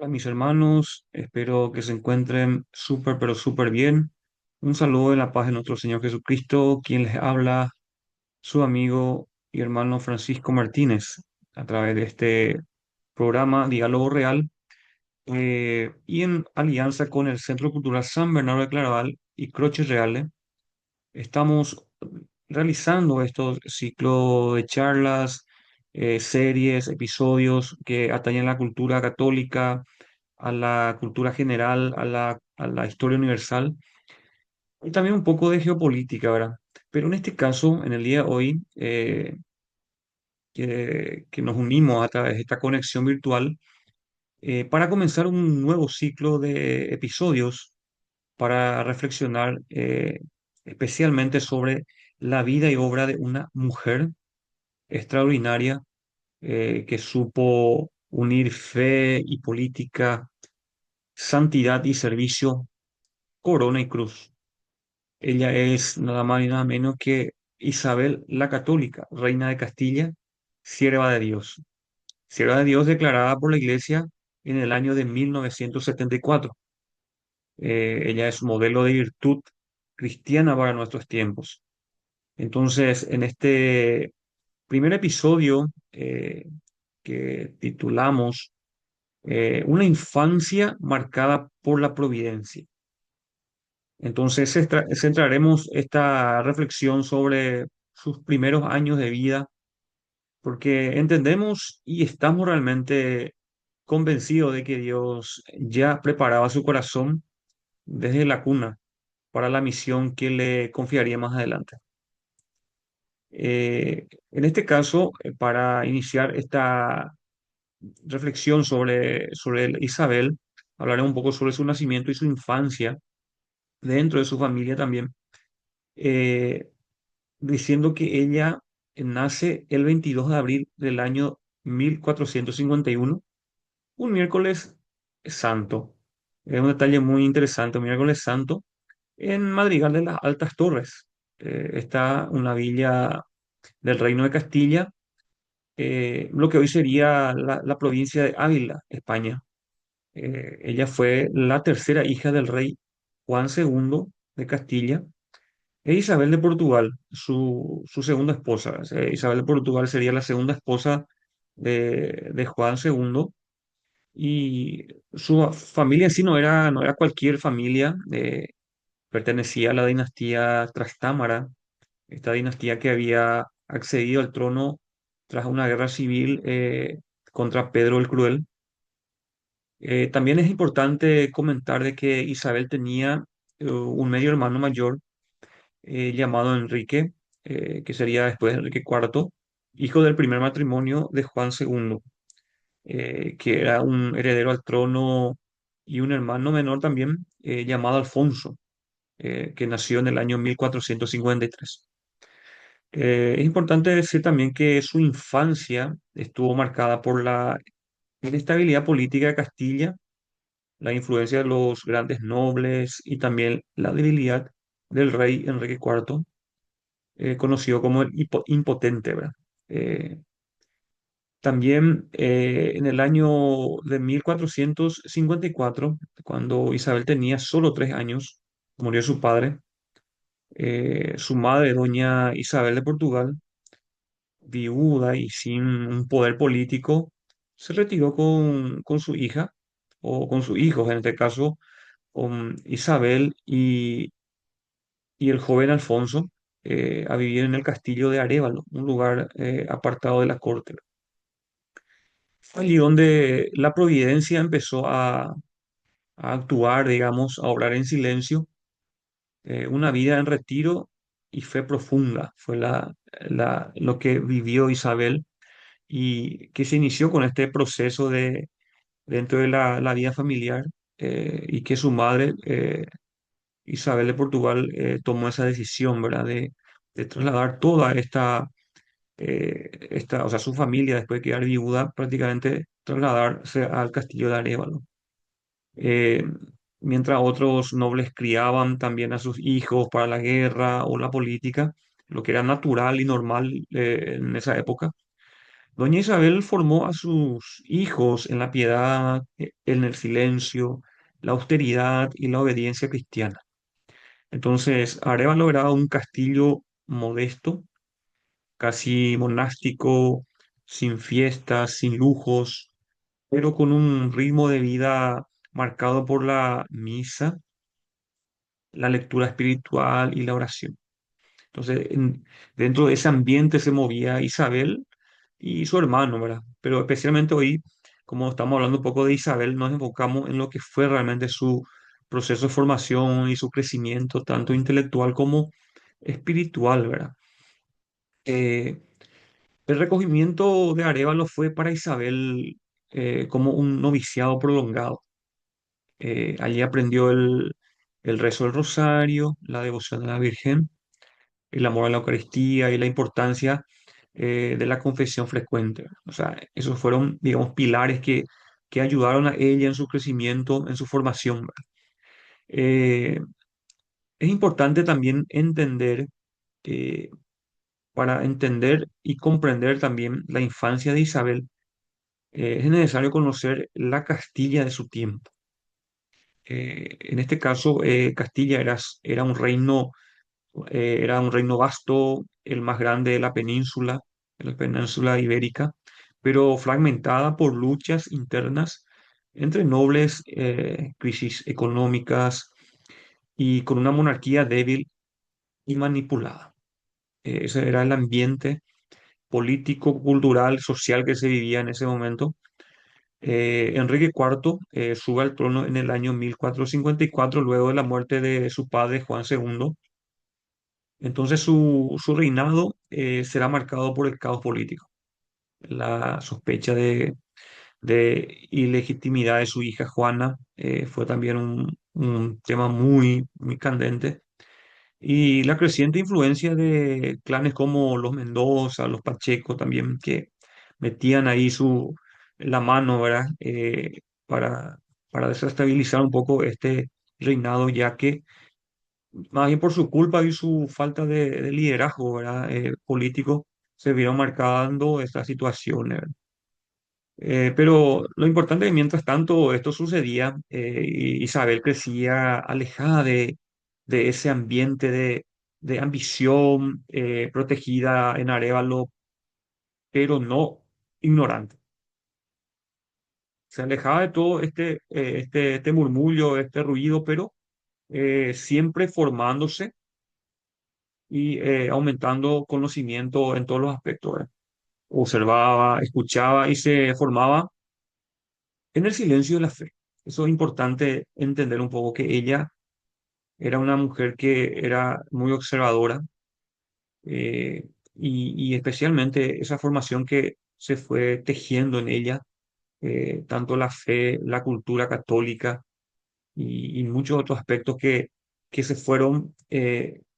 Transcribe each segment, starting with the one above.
A mis hermanos, espero que se encuentren súper, pero súper bien. Un saludo en la paz de nuestro Señor Jesucristo, quien les habla, su amigo y hermano Francisco Martínez, a través de este programa Diálogo Real, y en alianza con el Centro Cultural San Bernardo de Claraval y Croce Reale. Estamos realizando estos ciclos de charlas, series, episodios que atañen a la cultura católica, a la cultura general, a la historia universal y también un poco de geopolítica, ¿verdad? Pero en este caso, en el día de hoy, que nos unimos a través de esta conexión virtual para comenzar un nuevo ciclo de episodios para reflexionar especialmente sobre la vida y obra de una mujer extraordinaria que supo unir fe y política, santidad y servicio, corona y cruz. Ella es nada más y nada menos que Isabel la Católica, reina de Castilla, sierva de Dios. Sierva de Dios declarada por la Iglesia en el año de 1974. Ella es modelo de virtud cristiana para nuestros tiempos. Entonces, en este primer episodio que titulamos Una infancia marcada por la providencia. Entonces, centraremos esta reflexión sobre sus primeros años de vida, porque entendemos y estamos realmente convencidos de que Dios ya preparaba su corazón desde la cuna para la misión que le confiaría más adelante. En este caso, para iniciar esta reflexión sobre Isabel, hablaré un poco sobre su nacimiento y su infancia dentro de su familia también, eh, diciendo que ella nace el 22 de abril del año 1451, un miércoles santo. Es un detalle muy interesante, un miércoles santo en Madrigal de las Altas Torres. Está una villa del Reino de Castilla, lo que hoy sería la provincia de Ávila, España. Ella fue la tercera hija del rey Juan II de Castilla e Isabel de Portugal, su segunda esposa. Isabel de Portugal sería la segunda esposa de Juan II, y su familia en sí no era cualquier familia, pertenecía a la dinastía Trastámara, esta dinastía que había accedido al trono tras una guerra civil contra Pedro el Cruel. También es importante comentar de que Isabel tenía un medio hermano mayor llamado Enrique, que sería después Enrique IV, hijo del primer matrimonio de Juan II, que era un heredero al trono, y un hermano menor también llamado Alfonso, que nació en el año 1453. Es importante decir también que su infancia estuvo marcada por la inestabilidad política de Castilla, la influencia de los grandes nobles y también la debilidad del rey Enrique IV, conocido como el impotente, ¿verdad? Eh, También en el año de 1454, cuando Isabel tenía solo 3 años, murió su padre. Su madre, doña Isabel de Portugal, viuda y sin un poder político, se retiró con su hija, o con sus hijos, en este caso, con Isabel y el joven Alfonso, a vivir en el castillo de Arévalo, un lugar apartado de la corte. Fue allí donde la providencia empezó a actuar, digamos, a obrar en silencio. Una vida en retiro y fe profunda fue lo que vivió Isabel, y que se inició con este proceso dentro de la vida familiar, y que su madre, Isabel de Portugal, tomó esa decisión, ¿verdad? De trasladar toda o sea, su familia, después de quedar viuda, prácticamente trasladarse al castillo de Arévalo. Eh, Mientras otros nobles criaban también a sus hijos para la guerra o la política, lo que era natural y normal en esa época. Doña Isabel formó a sus hijos en la piedad, en el silencio, la austeridad y la obediencia cristiana. Entonces, Arévalo era un castillo modesto, casi monástico, sin fiestas, sin lujos, pero con un ritmo de vida marcado por la misa, la lectura espiritual y la oración. Entonces, dentro de ese ambiente se movía Isabel y su hermano, ¿verdad? Pero especialmente hoy, como estamos hablando un poco de Isabel, nos enfocamos en lo que fue realmente su proceso de formación y su crecimiento, tanto intelectual como espiritual, ¿verdad? Eh, el recogimiento de Arévalo fue para Isabel como un noviciado prolongado. Allí aprendió el rezo del rosario, la devoción a la Virgen, el amor a la Eucaristía y la importancia de la confesión frecuente. O sea, esos fueron, digamos, pilares que ayudaron a ella en su crecimiento, en su formación, ¿verdad? Eh, es importante también entender, eh, para entender y comprender también la infancia de Isabel, es necesario conocer la Castilla de su tiempo. En este caso, Castilla era un reino vasto, el más grande de la península ibérica, pero fragmentada por luchas internas entre nobles, crisis económicas y con una monarquía débil y manipulada. Ese era el ambiente político, cultural, social que se vivía en ese momento. Enrique IV sube al trono en el año 1454, luego de la muerte de su padre Juan II. Entonces su reinado será marcado por el caos político, la sospecha de ilegitimidad de su hija Juana fue también un tema muy candente, y la creciente influencia de clanes como los Mendoza, los Pacheco también, que metían ahí la mano, ¿verdad? Para, para desestabilizar un poco este reinado, ya que más bien por su culpa y su falta de liderazgo, ¿verdad? Político, se vieron marcando estas situaciones, ¿verdad? Pero lo importante es que mientras tanto esto sucedía, Isabel crecía alejada de ese ambiente de ambición, protegida en Arévalo, pero no ignorante. Se alejaba de todo este murmullo, este ruido, pero siempre formándose y aumentando conocimiento en todos los aspectos, ¿verdad? Observaba, escuchaba y se formaba en el silencio de la fe. Eso es importante entender un poco que ella era una mujer que era muy observadora, y especialmente esa formación que se fue tejiendo en ella, tanto la fe, la cultura católica y muchos otros aspectos que se fueron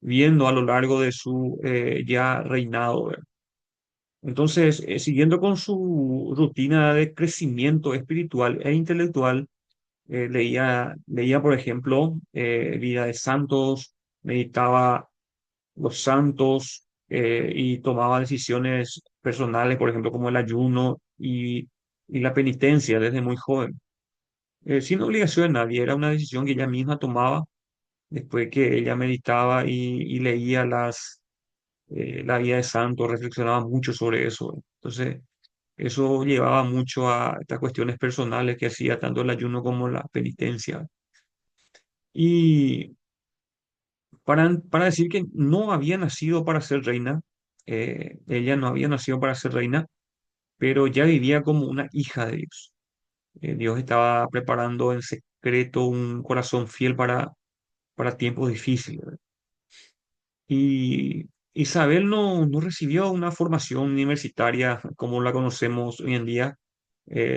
viendo a lo largo de su ya reinado, ¿verdad? Entonces, siguiendo con su rutina de crecimiento espiritual e intelectual, leía, por ejemplo, vida de santos, meditaba los santos, y tomaba decisiones personales, por ejemplo, como el ayuno y la penitencia desde muy joven, sin obligación de nadie. Era una decisión que ella misma tomaba después que ella meditaba y leía la vida de santos, reflexionaba mucho sobre eso. Entonces, eso llevaba mucho a estas cuestiones personales que hacía tanto el ayuno como la penitencia. Y para decir que no había nacido para ser reina, ella no había nacido para ser reina, pero ya vivía como una hija de Dios. Dios estaba preparando en secreto un corazón fiel para tiempos difíciles, ¿verdad? Y Isabel no recibió una formación universitaria como la conocemos hoy en día.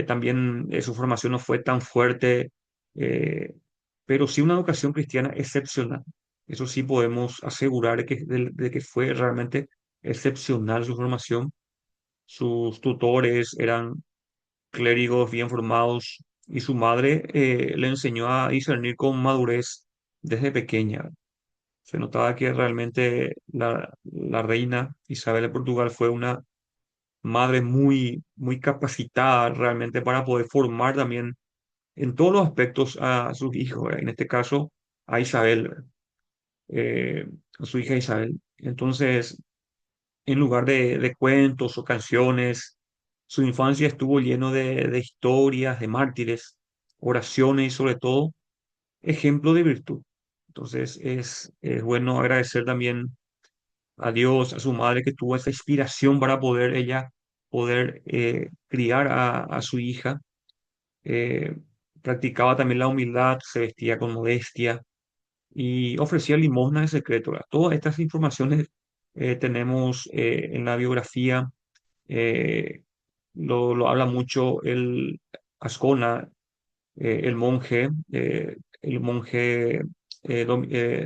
También su formación no fue tan fuerte, eh, pero sí una educación cristiana excepcional. Eso sí podemos asegurar de que fue realmente excepcional su formación. Sus tutores eran clérigos bien formados y su madre le enseñó a discernir con madurez desde pequeña. Se notaba que realmente la reina Isabel de Portugal fue una madre muy, muy capacitada realmente para poder formar también en todos los aspectos a sus hijos, ¿verdad? En este caso a Isabel, ¿verdad? Eh, a su hija Isabel. Entonces, en lugar de cuentos o canciones, su infancia estuvo lleno de historias, de mártires, oraciones y sobre todo ejemplo de virtud. Entonces es bueno agradecer también a Dios, a su madre que tuvo esa inspiración para poder ella poder criar a su hija. Eh, Practicaba también la humildad, se vestía con modestia y ofrecía limosna en secreto, ¿verdad? Todas estas informaciones tenemos en la biografía. eh, lo habla mucho el Ascona, el monje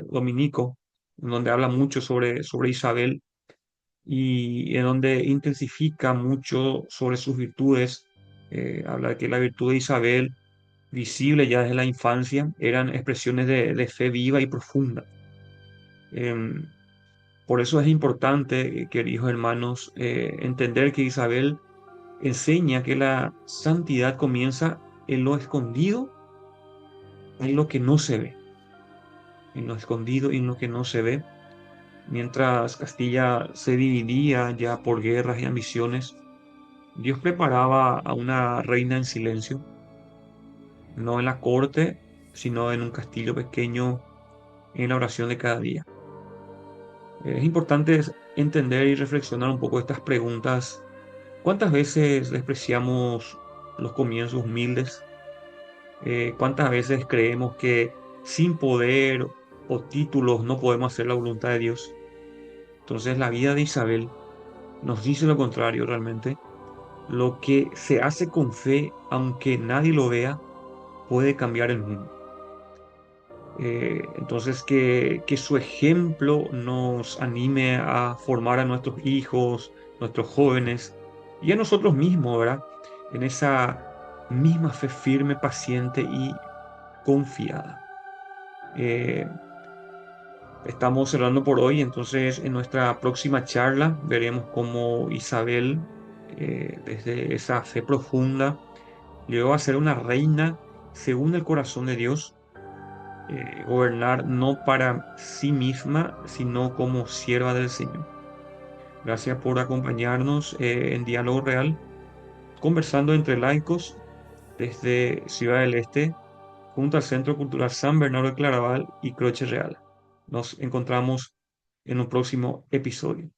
dominico, en donde habla mucho sobre Isabel y en donde intensifica mucho sobre sus virtudes. Habla de que la virtud de Isabel, visible ya desde la infancia, eran expresiones de fe viva y profunda. Em, por eso es importante, queridos hermanos, entender que Isabel enseña que la santidad comienza en lo escondido, en lo que no se ve, en lo escondido y en lo que no se ve. Mientras Castilla se dividía ya por guerras y ambiciones, Dios preparaba a una reina en silencio, no en la corte, sino en un castillo pequeño en la oración de cada día. Es importante entender y reflexionar un poco estas preguntas. ¿Cuántas veces despreciamos los comienzos humildes? ¿Cuántas veces creemos que sin poder o títulos no podemos hacer la voluntad de Dios? Entonces la vida de Isabel nos dice lo contrario realmente. Lo que se hace con fe, aunque nadie lo vea, puede cambiar el mundo. Entonces, que su ejemplo nos anime a formar a nuestros hijos, nuestros jóvenes y a nosotros mismos, ¿verdad? En esa misma fe firme, paciente y confiada. Eh, Estamos cerrando por hoy, entonces en nuestra próxima charla veremos cómo Isabel, desde esa fe profunda, llegó a ser una reina según el corazón de Dios, gobernar no para sí misma, sino como sierva del Señor. Gracias por acompañarnos en Diálogo Real, conversando entre laicos desde Ciudad del Este, junto al Centro Cultural San Bernardo de Claraval y Croce Real. Nos encontramos en un próximo episodio.